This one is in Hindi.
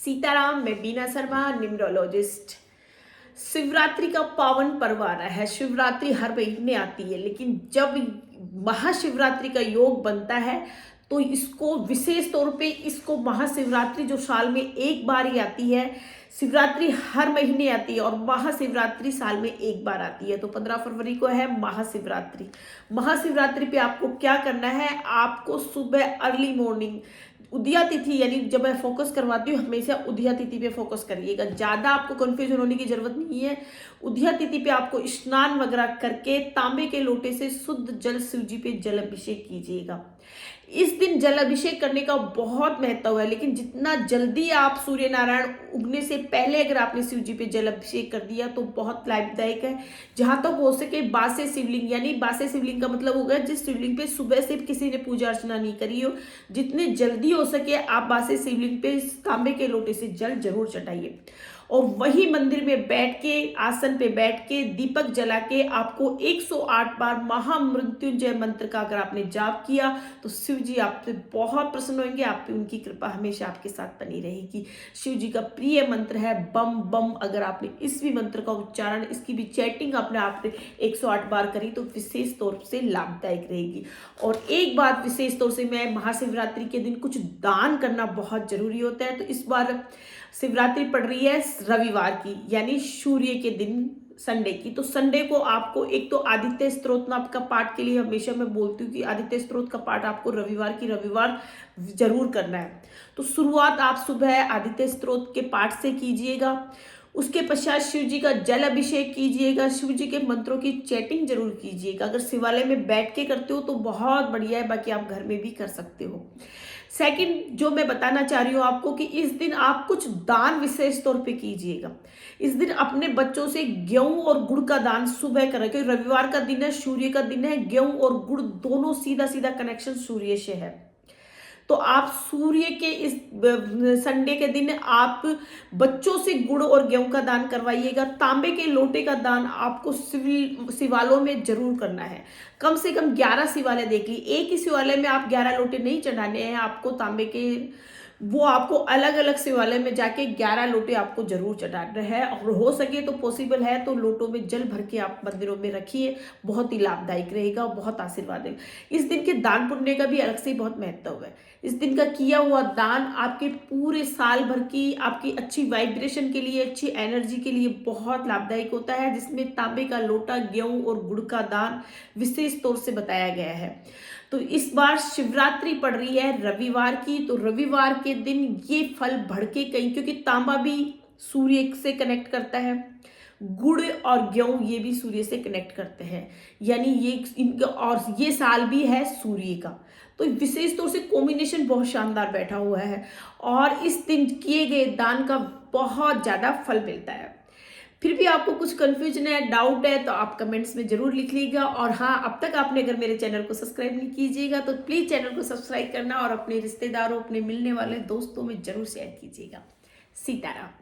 सीताराम, मैं बीना शर्मा, न्यूमरोलॉजिस्ट। शिवरात्रि का पावन पर्व आ रहा है। शिवरात्रि हर महीने आती है, लेकिन जब महाशिवरात्रि का योग बनता है तो इसको विशेष तौर पे इसको महाशिवरात्रि जो साल में एक बार ही आती है, शिवरात्रि हर महीने आती है और महाशिवरात्रि साल में एक बार आती है। तो 15 फरवरी को है महाशिवरात्रि। महाशिवरात्रि पे आपको क्या करना है, आपको सुबह अर्ली मॉर्निंग उदया तिथि, यानी जब मैं फोकस करवाती हूँ हमेशा उदया तिथि पे फोकस करिएगा, ज़्यादा आपको कंफ्यूजन होने की जरूरत नहीं है। उदया तिथि पे आपको स्नान वगैरह करके तांबे के लोटे से शुद्ध जल शिव जी पे जल अभिषेक कीजिएगा। इस दिन जल अभिषेक करने का बहुत महत्व है, लेकिन जितना जल्दी आप सूर्य नारायण उगने से पहले अगर आपने शिव जी पे जल अभिषेक कर दिया तो बहुत लाभदायक है। जहां तक हो सके बासे शिवलिंग, यानी बासे शिवलिंग का मतलब होगा जिस शिवलिंग पे सुबह से किसी ने पूजा अर्चना नहीं करी हो, जितने जल्दी हो सके आप बासे शिवलिंग पे तांबे के लोटे से जल जरूर चढ़ाइए। और वही मंदिर में बैठ के, आसन पे बैठ के दीपक जला के आपको 108 बार महामृत्युंजय मंत्र का अगर आपने जाप किया तो शिव जी आपसे बहुत प्रसन्न होंगे। आप पे उनकी कृपा हमेशा आपके साथ बनी रहेगी। शिव जी का प्रिय मंत्र है बम बम। अगर आपने इस भी मंत्र का उच्चारण, इसकी भी चैटिंग आपने 108 बार करी तो विशेष तौर से लाभदायक रहेगी। और एक बात विशेष तौर से, मैं महाशिवरात्रि के दिन कुछ दान करना बहुत जरूरी होता है। तो इस बार शिवरात्रि पड़ रही है रविवार की, यानी सूर्य के दिन, संडे की। तो संडे को आपको एक तो आदित्य स्तोत्र का पाठ के लिए हमेशा मैं बोलती हूँ कि आदित्य स्तोत्र का पाठ आपको रविवार की रविवार जरूर करना है। तो शुरुआत आप सुबह आदित्य स्तोत्र के पाठ से कीजिएगा। उसके पश्चात शिव जी का जल अभिषेक कीजिएगा। शिव जी के मंत्रों की चैटिंग जरूर कीजिएगा। अगर शिवालय में बैठ के करते हो तो बहुत बढ़िया है, बाकी आप घर में भी कर सकते हो। सेकंड जो मैं बताना चाह रही हूँ आपको कि इस दिन आप कुछ दान विशेष तौर पे कीजिएगा। इस दिन अपने बच्चों से गेहूं और गुड़ का दान सुबह करें, क्योंकि रविवार का दिन है, सूर्य का दिन है। गेहूं और गुड़ दोनों सीधा सीधा कनेक्शन सूर्य से है। तो आप सूर्य के इस संडे के दिन आप बच्चों से गुड़ और गेहूं का दान करवाइएगा। तांबे के लोटे का दान आपको शिवालयों में जरूर करना है। कम से कम 11 शिवालय देख ली, एक ही शिवालय में आप 11 लोटे नहीं चढ़ाने हैं आपको तांबे के, वो आपको अलग अलग शिवालय में जाके 11 लोटे आपको जरूर चढ़ाने हैं। और हो सके तो पॉसिबल है तो लोटों में जल भर के आप मंदिरों में रखिए, बहुत ही लाभदायक रहेगा, बहुत आशीर्वाद है। इस दिन के दान पुण्य का भी अलग से बहुत महत्व है। इस दिन का किया हुआ दान आपके पूरे साल भर की आपकी अच्छी वाइब्रेशन के लिए, अच्छी एनर्जी के लिए बहुत लाभदायक होता है, जिसमें तांबे का लोटा, गेहूं और गुड़ का दान विशेष तौर से बताया गया है। तो इस बार शिवरात्रि पड़ रही है रविवार की, तो रविवार के दिन ये फल बढ़ के कहीं, क्योंकि तांबा भी सूर्य से कनेक्ट करता है, गुड़ और गेहूं ये भी सूर्य से कनेक्ट करते हैं, यानी ये इनका, और ये साल भी है सूर्य का, तो विशेष तौर से कॉम्बिनेशन बहुत शानदार बैठा हुआ है। और इस दिन किए गए दान का बहुत ज्यादा फल मिलता है। फिर भी आपको कुछ कंफ्यूजन है, डाउट है, तो आप कमेंट्स में जरूर लिख लीजिएगा। और हाँ, अब तक आपने अगर मेरे चैनल को सब्सक्राइब नहीं कीजिएगा तो प्लीज चैनल को सब्सक्राइब करना और अपने रिश्तेदारों, अपने मिलने वाले दोस्तों में जरूर शेयर कीजिएगा। सीताराम।